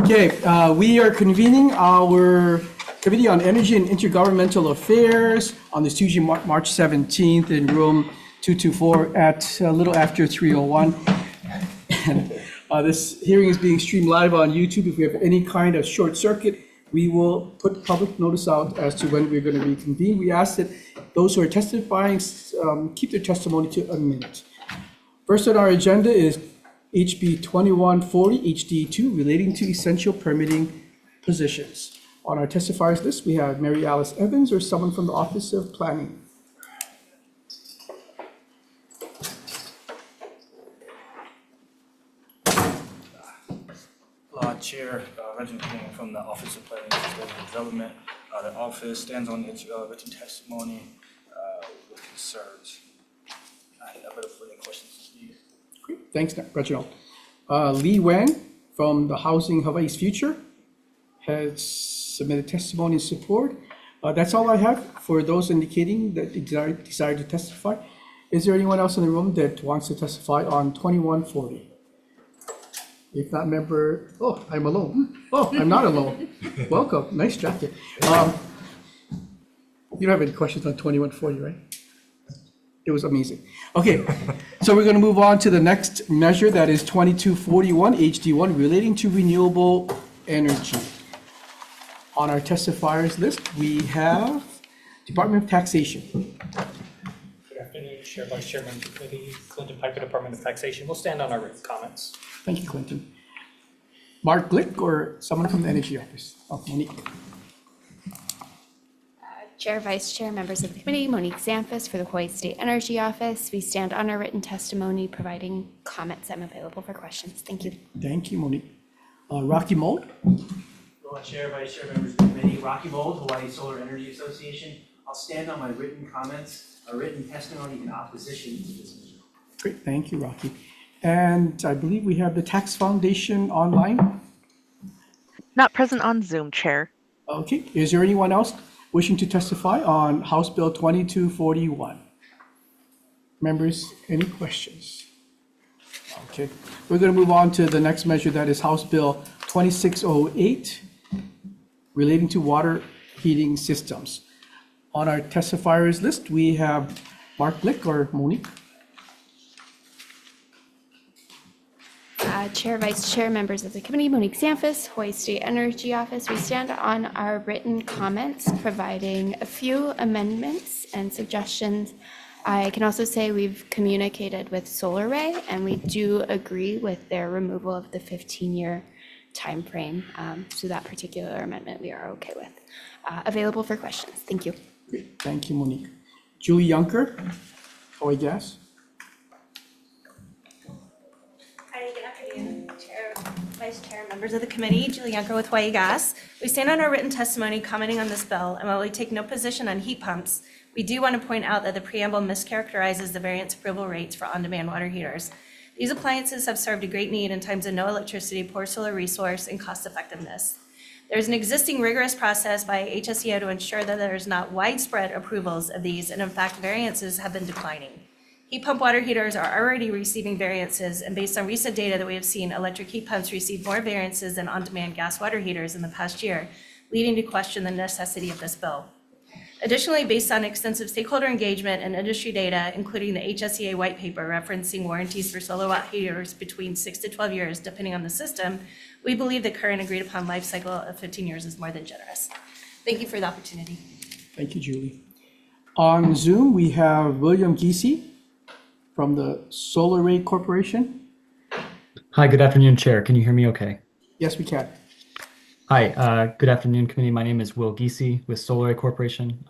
Okay, we are convening our Committee on Energy and Intergovernmental Affairs on this Tuesday, March 17th in room 224 at a little after 3:01. And this hearing is being streamed live on YouTube. If we have any kind of short circuit, we will put public notice out as to when we're going to reconvene. We ask that those who are testifying keep their testimony to a minute. First on our agenda is HB 2140 HD2 relating to essential permitting positions. On our testifiers list, we have Mary Alice Evans or someone from the Office of Planning. Chair, Reginald King from the Office of Planning and Sustainable Development. The office stands on its written testimony with concerns. I have no further questions. Great, thanks, Reginald. Lee Wang from the Housing Hawaii's Future has submitted testimony in support. That's all I have for those indicating that desire to testify. Is there anyone else in the room that wants to testify on 2140? If not, member, oh, I'm alone. Oh, I'm not alone. Welcome, nice jacket. You don't have any questions on 2140, right? It was amazing. Okay, so we're going to move on to the next measure, that is 2241 HD1 relating to renewable energy. On our testifiers list, we have Department of Taxation. Good afternoon, Chair, Vice Chairman of the Committee, Clinton Piper, Department of Taxation. We'll stand on our written comments. Thank you, Clinton. Mark Glick or someone from the Energy Office? Oh, Monique. Chair, Vice Chair, members of the committee, Monique Zamphis for the Hawaii State Energy Office. We stand on our written testimony, providing comments. I'm available for questions. Thank you. Thank you, Monique. Rocky Mold. Chair, Vice Chair, members of the committee, Rocky Mold, Hawaii Solar Energy Association. I'll stand on my written comments, a written testimony in opposition to this measure. Great, thank you, Rocky. And I believe we have the Tax Foundation online. Not present on Zoom, Chair. Okay, is there anyone else wishing to testify on House Bill 2241? Members, any questions? Okay, we're going to move on to the next measure, that is House Bill 2608 relating to water heating systems. On our testifiers list, we have Mark Glick or Monique. Chair, Vice Chair, members of the committee, Monique Zamphis, Hawaii State Energy Office. We stand on our written comments, providing a few amendments and suggestions. I can also say we've communicated with Solar Ray, and we do agree with their removal of the 15-year timeframe. So that particular amendment we are okay with. Available for questions. Thank you. Great, thank you, Monique. Julie Yunker, Hawaii Gas. Hi, good afternoon, Chair, Vice Chair, members of the committee. Julie Yunker with Hawai'i Gas. We stand on our written testimony commenting on this bill, and while we take no position on heat pumps, we do want to point out that the preamble mischaracterizes the variance approval rates for on-demand water heaters. These appliances have served a great need in times of no electricity, poor solar resource, and cost effectiveness. There's an existing rigorous process by HSEO to ensure that there's not widespread approvals of these, and in fact, variances have been declining. Heat pump water heaters are already receiving variances, and based on recent data that we have seen, electric heat pumps receive more variances than on-demand gas water heaters in the past year, leading to question the necessity of this bill. Additionally, based on extensive stakeholder engagement and industry data, including the HSEA white paper referencing warranties for solar watt heaters between 6 to 12 years, depending on the system, we believe the current agreed upon life cycle of 15 years is more than generous. Thank you for the opportunity. Thank you, Julie. On Zoom, we have William Giese from the Solar Ray Corporation. Hi, good afternoon, Chair. Can you hear me okay? Yes, we can. Hi, good afternoon, committee. My name is Will Giese with Solar Ray Corporation.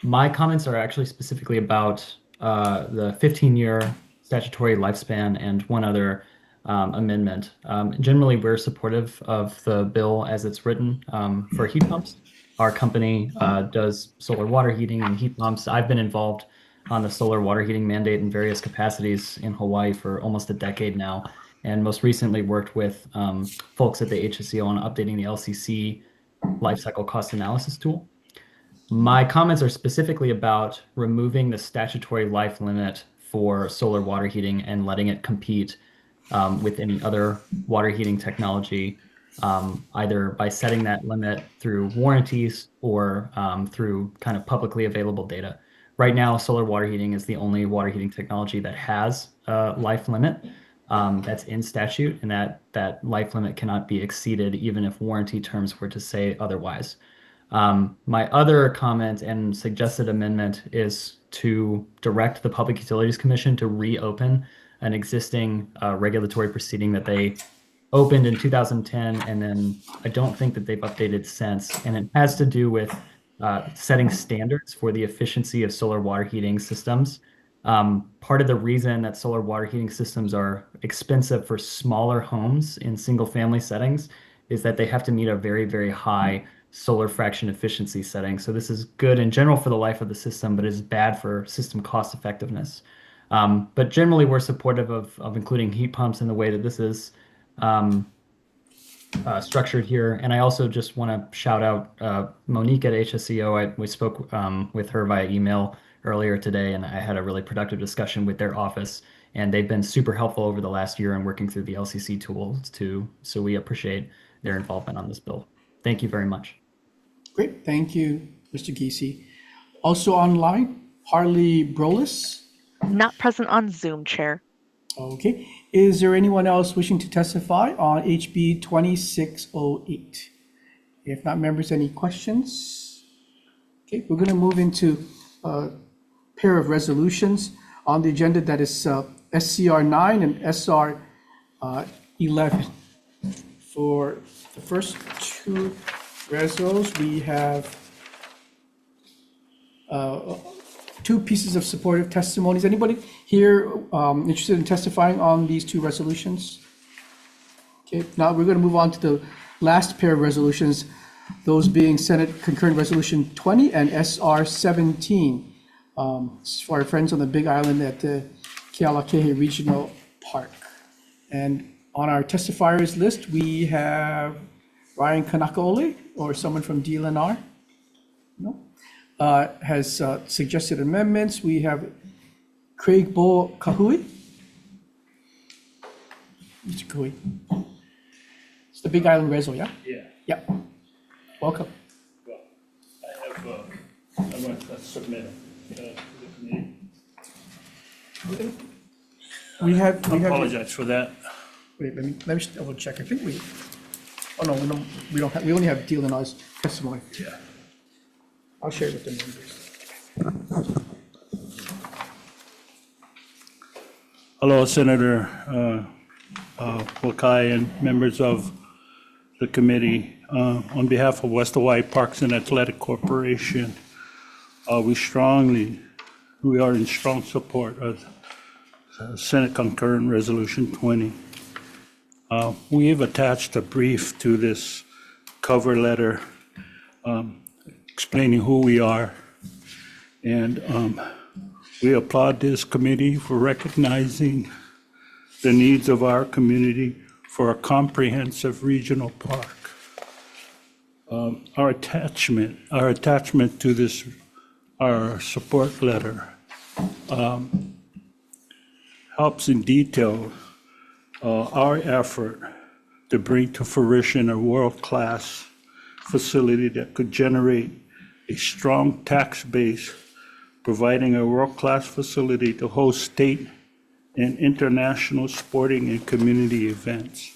My comments are actually specifically about the 15-year statutory lifespan and one other amendment. Generally, we're supportive of the bill as it's written for heat pumps. Our company does solar water heating and heat pumps. I've been involved on the solar water heating mandate in various capacities in Hawaii for almost a decade now, and most recently worked with folks at the HSEO on updating the LCC life cycle cost analysis tool. My comments are specifically about removing the statutory life limit for solar water heating and letting it compete with any other water heating technology either by setting that limit through warranties or through kind of publicly available data. Right now, solar water heating is the only water heating technology that has a life limit that's in statute, and that life limit cannot be exceeded even if warranty terms were to say otherwise. My other comment and suggested amendment is to direct the Public Utilities Commission to reopen an existing regulatory proceeding that they opened in 2010, and then I don't think that they've updated since. And it has to do with setting standards for the efficiency of solar water heating systems. Part of the reason that solar water heating systems are expensive for smaller homes in single family settings is that they have to meet a very, very high solar fraction efficiency setting. So this is good in general for the life of the system, but is bad for system cost effectiveness. But generally, we're supportive of including heat pumps in the way that this is structured here. And I also just want to shout out Monique at HSEO. We spoke with her via email earlier today, and I had a really productive discussion with their office. And they've been super helpful over the last year in working through the LCC tools too. So we appreciate their involvement on this bill. Thank you very much. Great, thank you, Mr. Giese. Also online, Harley Brolis. Not present on Zoom, Chair. Okay, is there anyone else wishing to testify on HB 2608? If not, members, any questions? Okay, we're going to move into a pair of resolutions on the agenda that is SCR 9 and SR 11. For the first two resos, we have two pieces of supportive testimonies. Anybody here interested in testifying on these two resolutions? Okay, now we're going to move on to the last pair of resolutions, those being Senate Concurrent Resolution 20 and SR 17. This is for our friends on the Big Island at the Kealakehe Regional Park. And on our testifiers list, we have Ryan Kanakaole, or someone from DLNR. No? Has suggested amendments. We have Craig Bo Kahui. Mr. Kahui. It's the Big Island Reso, yeah? Yeah, Yeah. Welcome. well, I want to submit it to the committee. We have. Apologize for that. Wait, let me just double check. I think we. Oh no, we don't have. We only have DLNR's testimony. Yeah. I'll share it with the members. Hello, Senator Wakai and members of the committee. On behalf of West Hawaii Parks and Athletic Corporation, we are in strong support of Senate Concurrent Resolution 20. We have attached a brief to this cover letter explaining who we are. And we applaud this committee for recognizing the needs of our community for a comprehensive regional park. Our attachment to this, our support letter, helps in detail our effort to bring to fruition a world-class facility that could generate a strong tax base, providing a world-class facility to host state and international sporting and community events.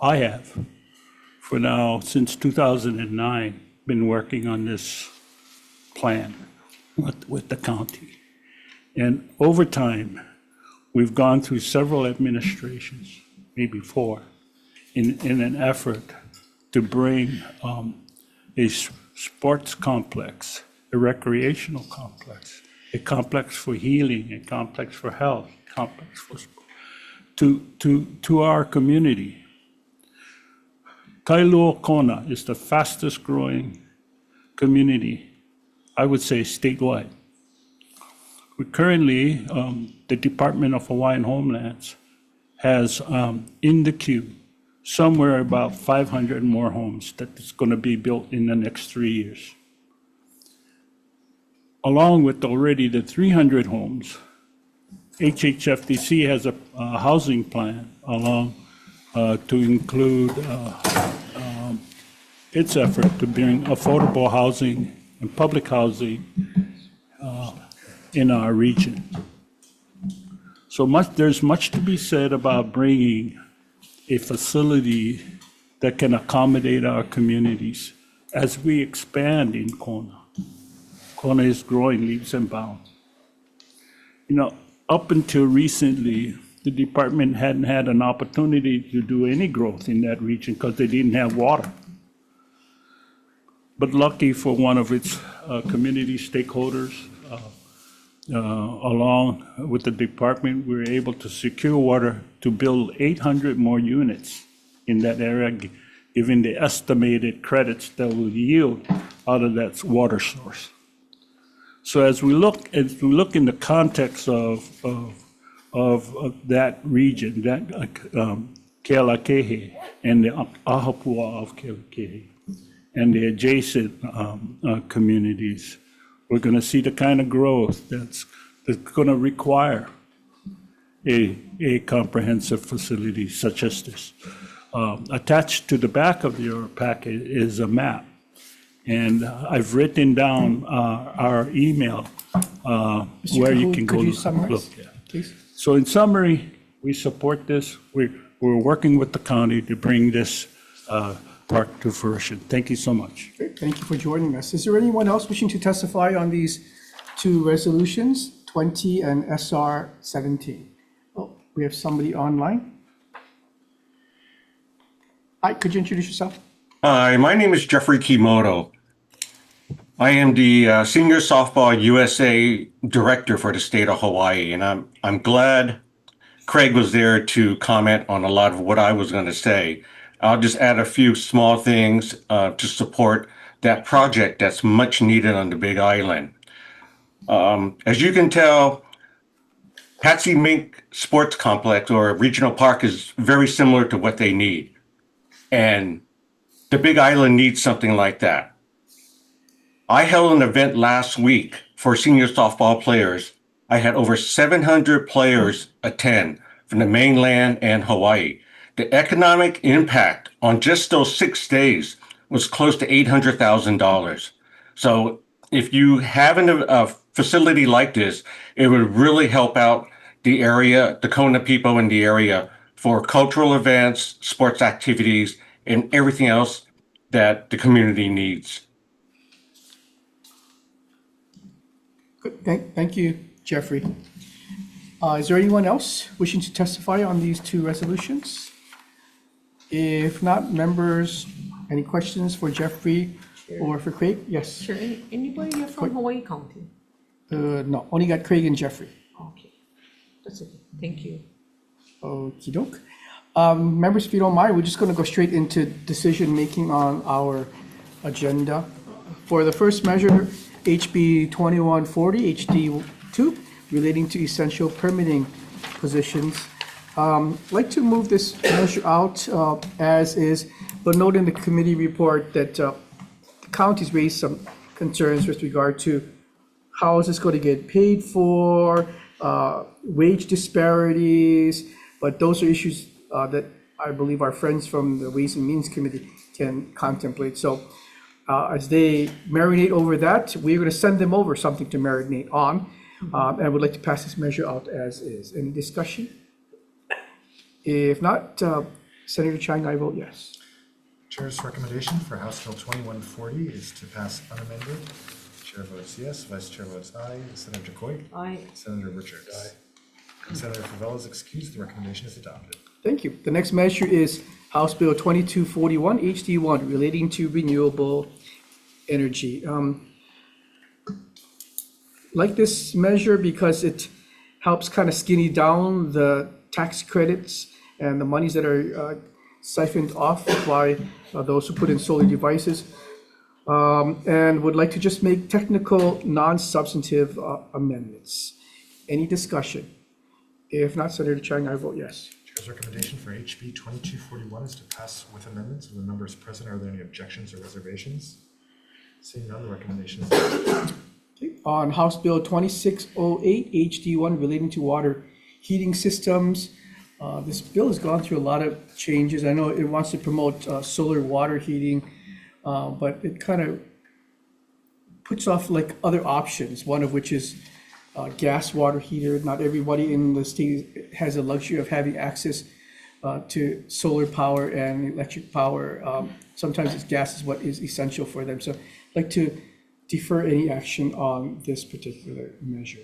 I have, for now, since 2009, been working on this plan with the county. And over time, we've gone through several administrations, maybe 4, in an effort to bring a sports complex, a recreational complex, a complex for healing, a complex for health, a complex for to our community. Kailua Kona is the fastest growing community, I would say statewide. We currently, the Department of Hawaiian Homelands has in the queue somewhere about 500 more homes that is going to be built in the next 3 years. Along with already the 300 homes HHFDC has a housing plan along to include its effort to bring affordable housing and public housing in our region. So there's much to be said about bringing a facility that can accommodate our communities as we expand in Kona. Kona is growing leaps and bounds. You know, up until recently, the department hadn't had an opportunity to do any growth in that region because they didn't have water. But lucky for one of its community stakeholders, along with the department, we were able to secure water to build 800 more units in that area, given the estimated credits that will yield out of that water source. So as we look in the context of that region, that Kealakehe and the Ahapua of Kealakehe and the adjacent communities, we're going to see the kind of growth that's going to require a comprehensive facility such as this. Attached to the back of your packet is a map. And I've written down our email where you can go Could you look summarize, at. please? So in summary, we support this. We're working with the county to bring this park to fruition. Thank you so much. Great, thank you for joining us. Is there anyone else wishing to testify on these two resolutions, 20 and SR 17? Oh, we have somebody online. Hi, could you introduce yourself? Hi, my name is Jeffrey Kimoto. I am the Senior Softball USA Director for the state of Hawaii, and I'm glad Craig was there to comment on a lot of what I was going to say. I'll just add a few small things to support that project that's much needed on the Big Island. As you can tell, Patsy Mink Sports Complex or Regional Park is very similar to what they need. And the Big Island needs something like that. I held an event last week for senior softball players. I had over 700 players attend from the mainland and Hawaii. The economic impact on just those 6 days was close to $800,000. So if you have a facility like this, it would really help out the area, the Kona people in the area, for cultural events, sports activities, and everything else that the community needs. Good. Thank you, Jeffrey. Is there anyone else wishing to testify on these two resolutions? If not, members, any questions for Jeffrey or for Craig? Yes. Sure. Anybody here from Hawaii County? No, only got Craig and Jeffrey. Okay. That's okay. Thank you. Okey doke. Members, if you don't mind, we're just going to go straight into decision-making on our agenda. For the first measure, HB 2140, HD2, relating to essential permitting positions. I'd like to move this measure out as is, but note in the committee report that the county's raised some concerns with regard to how is this going to get paid for, wage disparities, but those are issues that I believe our friends from the Ways and Means Committee can contemplate. So as they marinate over that, we're going to send them over something to marinate on, and I would like to pass this measure out as is. Any discussion? If not, Senator Chang, I vote yes. Chair's recommendation for House Bill 2140 is to pass unamended. Chair votes yes, Vice Chair votes aye. Senator Coit? Aye. Senator Richards? Aye. Senator Favela is excused. The recommendation is adopted. Thank you. The next measure is House Bill 2241, HD1, relating to renewable energy. Like this measure because it helps kind of skinny down the tax credits and the monies that are siphoned off by those who put in solar devices. And would like to just make technical, non-substantive amendments. Any discussion? If not, Senator Chang, I vote yes. Chair's recommendation for HB 2241 is to pass with amendments. Will the members present, are there any objections or reservations? Seeing none, the recommendation is adopted. Okay. on House Bill 2608 HD1 relating to water heating systems. This bill has gone through a lot of changes. I know it wants to promote solar water heating, but it kind of puts off like other options, one of which is gas water heater. Not everybody in the state has the luxury of having access to solar power and electric power. Sometimes it's gas is what is essential for them. So I'd like to defer any action on this particular measure.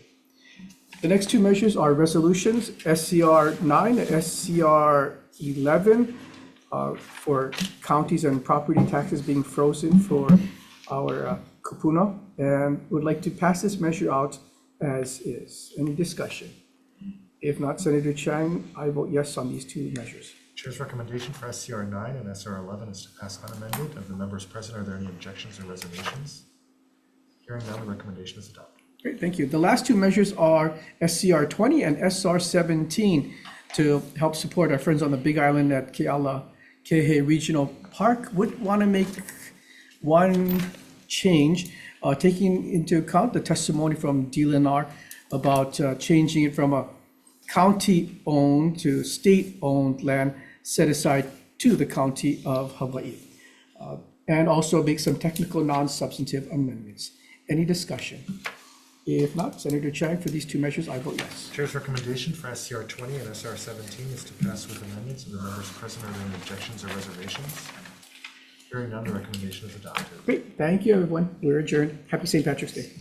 The next two measures are resolutions, SCR 9 and SCR 11, for counties and property taxes being frozen for our kupuna, and would like to pass this measure out as is. Any discussion? If not, Senator Chang, I vote yes on these two measures. Chair's recommendation for SCR 9 and SR 11 is to pass unamended. Of the members present, are there any objections or reservations? Hearing none, the recommendation is adopted. Great, thank you. The last two measures are SCR 20 and SR 17 to help support our friends on the Big Island at Kealakehe Regional Park. Would want to make one change, taking into account the testimony from DLNR about changing it from a county-owned to state-owned land set aside to the county of Hawaii. And also make some technical non-substantive amendments. Any discussion? If not, Senator Chang, for these two measures, I vote yes. Chair's recommendation for SCR 20 and SR 17 is to pass with amendments. Of the members present, are there any objections or reservations? Hearing none, the recommendation is adopted. Great, thank you, everyone. We're adjourned. Happy St. Patrick's Day.